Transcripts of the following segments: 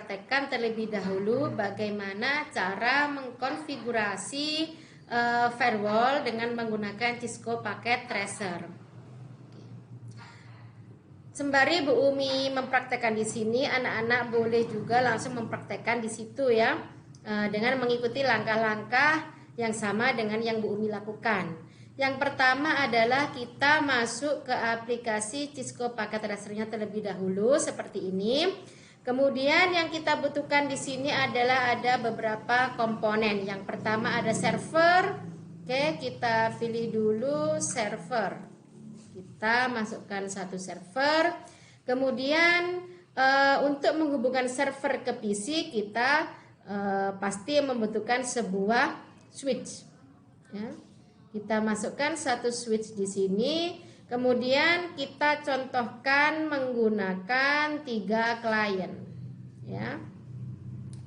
mempraktekkan terlebih dahulu bagaimana cara mengkonfigurasi firewall dengan menggunakan Cisco Packet Tracer. Sembari Bu Umi mempraktekkan di sini, anak-anak boleh juga langsung mempraktekkan di situ ya, dengan mengikuti langkah-langkah yang sama dengan yang Bu Umi lakukan. Yang pertama adalah kita masuk ke aplikasi Cisco Packet Tracer-nya terlebih dahulu seperti ini. Kemudian yang kita butuhkan di sini adalah ada beberapa komponen. Yang pertama ada server. Oke, kita pilih dulu server. Kita masukkan satu server. Kemudian untuk menghubungkan server ke PC kita pasti membutuhkan sebuah switch. Ya. Kita masukkan satu switch di sini. Kemudian kita contohkan menggunakan 3 klien, ya,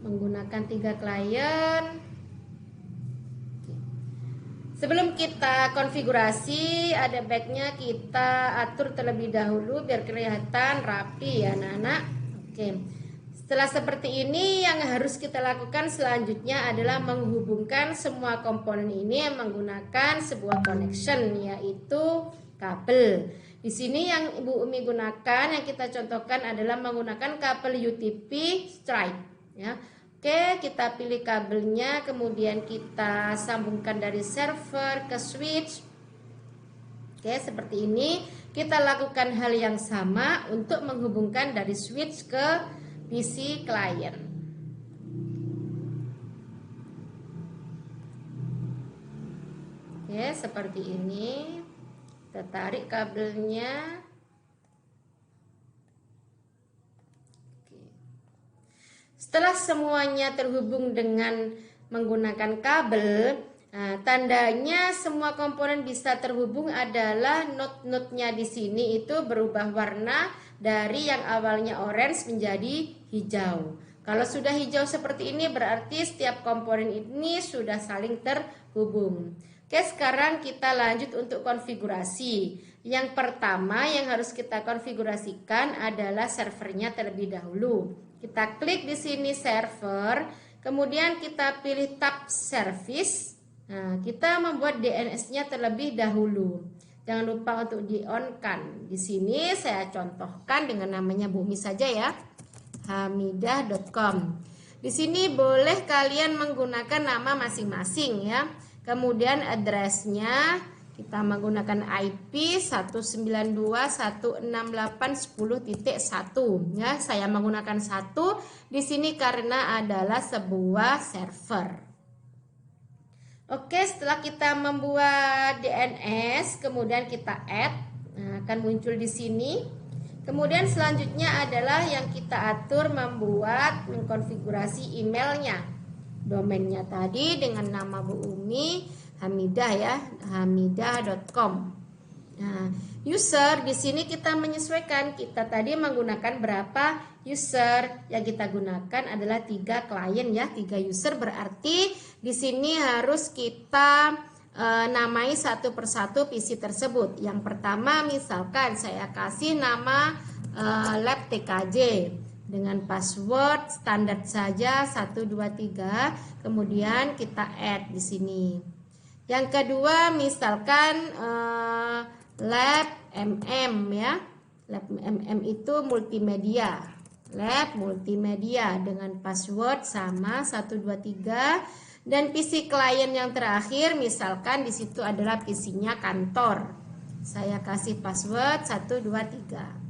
menggunakan 3 klien. Sebelum kita konfigurasi, ada baiknya kita atur terlebih dahulu biar kelihatan rapi ya anak-anak. Oke. Setelah seperti ini, yang harus kita lakukan selanjutnya adalah menghubungkan semua komponen ini menggunakan sebuah connection, yaitu kabel. Di sini yang Ibu Umi gunakan, yang kita contohkan adalah menggunakan kabel UTP Stripe. Ya. Oke, kita pilih kabelnya, kemudian kita sambungkan dari server ke switch. Oke, seperti ini. Kita lakukan hal yang sama untuk menghubungkan dari switch ke PC client. Oke, seperti ini. Kita tarik kabelnya. Oke. Setelah semuanya terhubung dengan menggunakan kabel, nah, tandanya semua komponen bisa terhubung adalah node-node-nya di sini itu berubah warna dari yang awalnya orange menjadi hijau. Kalau sudah hijau seperti ini berarti setiap komponen ini sudah saling terhubung. Oke, sekarang kita lanjut untuk konfigurasi. Yang pertama yang harus kita konfigurasikan adalah servernya terlebih dahulu. Kita klik di sini server, kemudian kita pilih tab service. Nah, kita membuat DNS-nya terlebih dahulu. Jangan lupa untuk di-on-kan. Di sini saya contohkan dengan namanya Bumi saja ya. hamidah.com. Di sini boleh kalian menggunakan nama masing-masing ya. Kemudian address-nya kita menggunakan IP 192.168.10.1 ya. Saya menggunakan 1 di sini karena adalah sebuah server. Oke, setelah kita membuat DNS, kemudian kita add, nah, akan muncul di sini. Kemudian selanjutnya adalah yang kita atur mengkonfigurasi emailnya. Domainnya tadi dengan nama Bu Umi, Hamidah ya, hamidah.com. Nah, user di sini kita menyesuaikan. Kita tadi menggunakan berapa user, yang kita gunakan adalah 3 klien ya, 3 user berarti di sini harus kita namai satu persatu PC tersebut. Yang pertama misalkan saya kasih nama lab TKJ dengan password standar saja 123, kemudian kita add di sini. Yang kedua misalkan lab MM ya. Lab MM itu multimedia. Lab multimedia dengan password sama 123. Dan PC klien yang terakhir misalkan di situ adalah PC-nya kantor. Saya kasih password 123.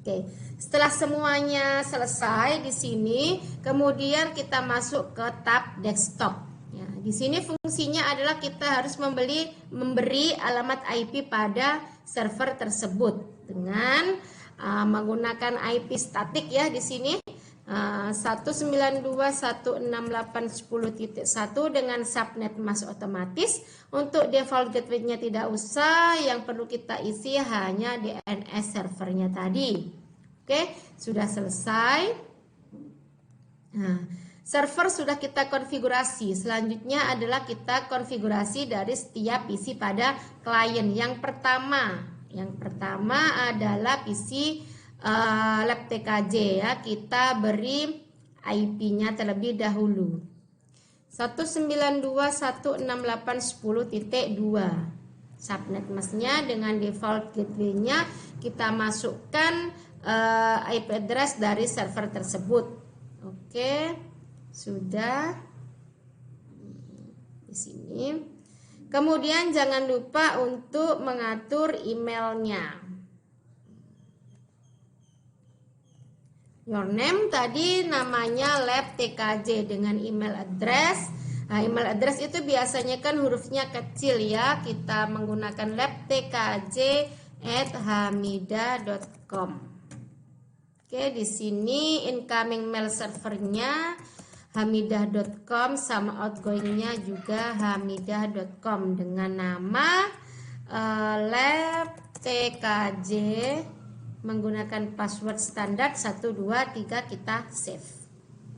Oke, setelah semuanya selesai di sini, kemudian kita masuk ke tab desktop. Ya, di sini fungsinya adalah kita harus memberi alamat IP pada server tersebut dengan menggunakan IP statik ya di sini. 192.168.10.1 dengan subnet masuk otomatis. Untuk default gateway-nya tidak usah, yang perlu kita isi hanya DNS servernya tadi. Oke, sudah selesai. Nah, server sudah kita konfigurasi. Selanjutnya adalah kita konfigurasi dari setiap PC pada klien. Yang pertama adalah PC lab TKJ ya. Kita beri IP-nya terlebih dahulu. 192.168.10.2. Subnet masknya dengan default gateway-nya kita masukkan IP address dari server tersebut. Oke, sudah di sini. Kemudian jangan lupa untuk mengatur emailnya. Your name tadi namanya lab TKJ dengan email address. Nah, email address itu biasanya kan hurufnya kecil ya. Kita menggunakan labtkj@hamidah.com. Oke, di sini incoming mail servernya hamidah.com sama outgoingnya juga hamidah.com dengan nama labtkj menggunakan password standar 123 kita save.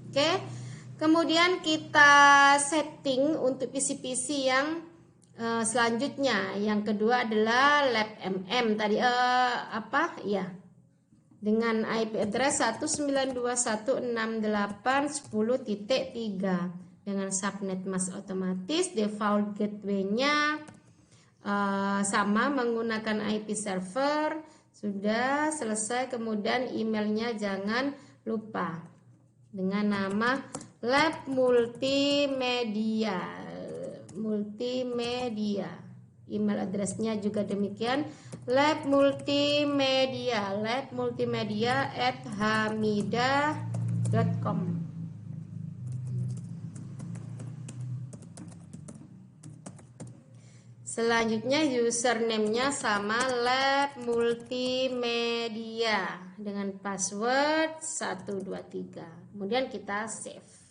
Oke. Kemudian kita setting untuk PC-PC yang selanjutnya. Yang kedua adalah LabMM tadi dengan IP address 192.168.10.3 dengan subnet mask otomatis. Default gateway-nya sama menggunakan IP server. Sudah selesai. Kemudian emailnya jangan lupa dengan nama lab multimedia. Email addressnya juga demikian, lab multimedia@hamidah.com. Selanjutnya username-nya sama lab multimedia dengan password 123. Kemudian kita save.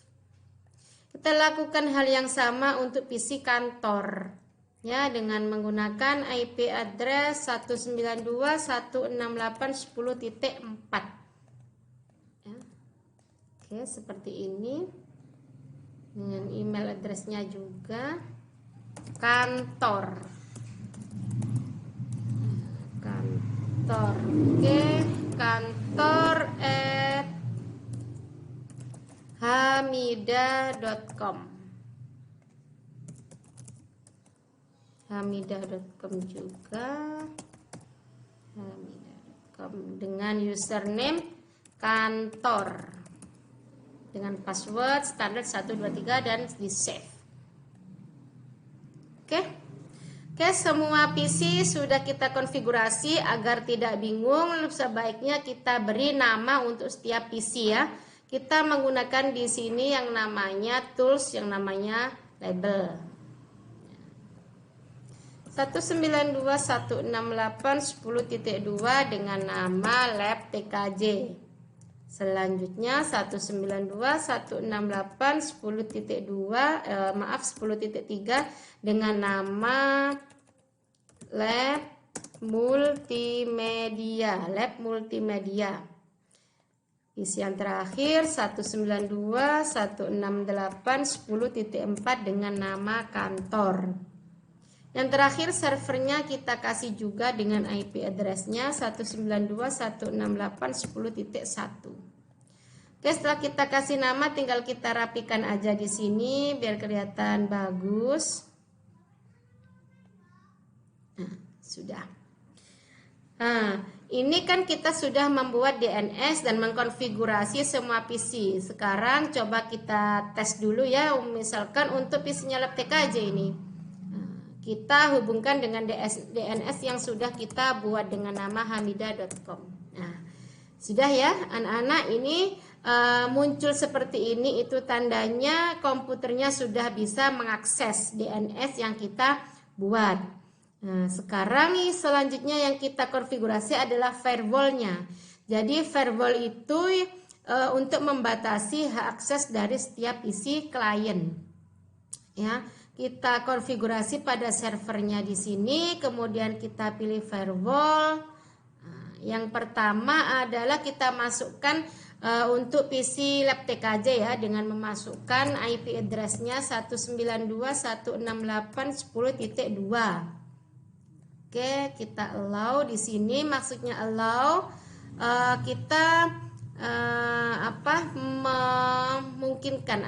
Kita lakukan hal yang sama untuk PC kantor ya, dengan menggunakan IP address 192.168.10.4 ya. Oke, seperti ini dengan email address-nya juga kantor. Oke, kantor @hamidah.com. hamidah.com juga, hamidah.com dengan username kantor dengan password standar 123 dan di save. Oke, semua PC sudah kita konfigurasi. Agar tidak bingung, sebaiknya kita beri nama untuk setiap PC ya. Kita menggunakan di sini yang namanya tools, yang namanya label. 192.168.10.2 dengan nama lab TKJ. Selanjutnya 192.168.10.3 dengan nama lab multimedia. Isi yang terakhir 192.168.10.4 dengan nama kantor. Yang terakhir servernya kita kasih juga dengan IP address-nya 192.168.10.1. Oke, setelah kita kasih nama tinggal kita rapikan aja di sini biar kelihatan bagus. Nah, sudah. Nah, ini kan kita sudah membuat DNS dan mengkonfigurasi semua PC. Sekarang coba kita tes dulu ya, misalkan untuk PC-nya lab TKJ ini. Kita hubungkan dengan DNS yang sudah kita buat dengan nama hamidah.com. Nah, sudah ya anak-anak, ini muncul seperti ini, itu tandanya komputernya sudah bisa mengakses DNS yang kita buat. Nah, sekarang nih selanjutnya yang kita konfigurasi adalah firewall-nya. Jadi firewall itu untuk membatasi hak akses dari setiap PC klien. Ya, kita konfigurasi pada servernya di sini, kemudian kita pilih firewall. Nah, yang pertama adalah kita masukkan untuk PC lab TKJ ya, dengan memasukkan IP address-nya 192.168.10.2. Oke, kita allow di sini, maksudnya allow kita memungkinkan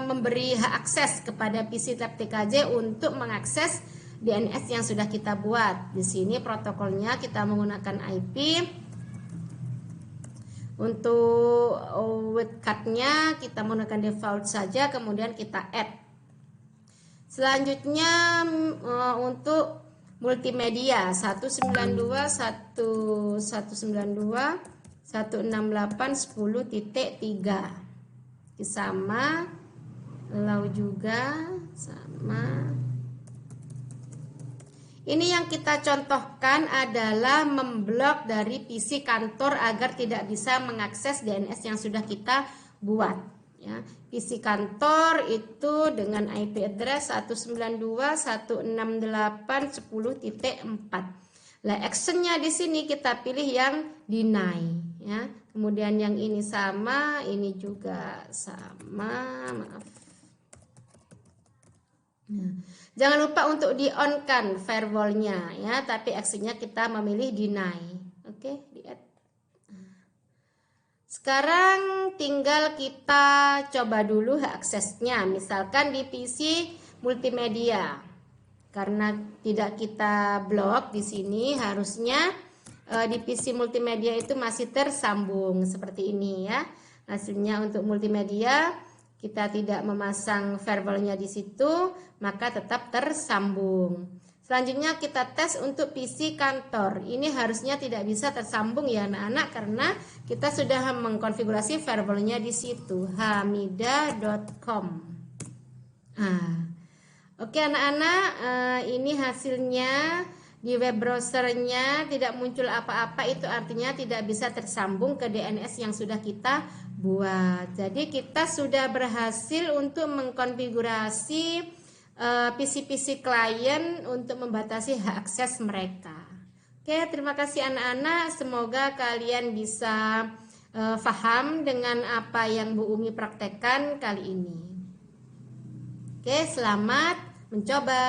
memberi hak akses kepada PC Lab TKJ untuk mengakses DNS yang sudah kita buat. Di sini protokolnya kita menggunakan IP. Untuk webcard-nya kita menggunakan default saja, kemudian kita add. Selanjutnya untuk multimedia 192.168.10.3 sama allow juga sama. Ini yang kita contohkan adalah memblok dari PC kantor agar tidak bisa mengakses DNS yang sudah kita buat. Ya, PC kantor itu dengan IP address 192.168.10.4. Lah, actionnya di sini kita pilih yang deny. Ya, kemudian yang ini sama, ini juga sama. Maaf. Nah, jangan lupa untuk di-on-kan firewall-nya ya, tapi actionnya kita memilih deny. Oke, di-add. Sekarang tinggal kita coba dulu hak aksesnya, misalkan di PC multimedia. Karena tidak kita blok di sini, harusnya di PC multimedia itu masih tersambung seperti ini ya. Hasilnya untuk multimedia kita tidak memasang firewall-nya di situ, maka tetap tersambung. Selanjutnya kita tes untuk PC kantor. Ini harusnya tidak bisa tersambung ya anak-anak, karena kita sudah mengkonfigurasi firewall-nya di situ, hamidah.com. Oke anak-anak, ini hasilnya. Di web browsernya tidak muncul apa-apa, itu artinya tidak bisa tersambung ke DNS yang sudah kita buat. Jadi kita sudah berhasil untuk mengkonfigurasi PC-PC klien untuk membatasi hak akses mereka. Oke, terima kasih anak-anak. Semoga kalian bisa paham dengan apa yang Bu Umi praktekkan kali ini. Oke, selamat mencoba.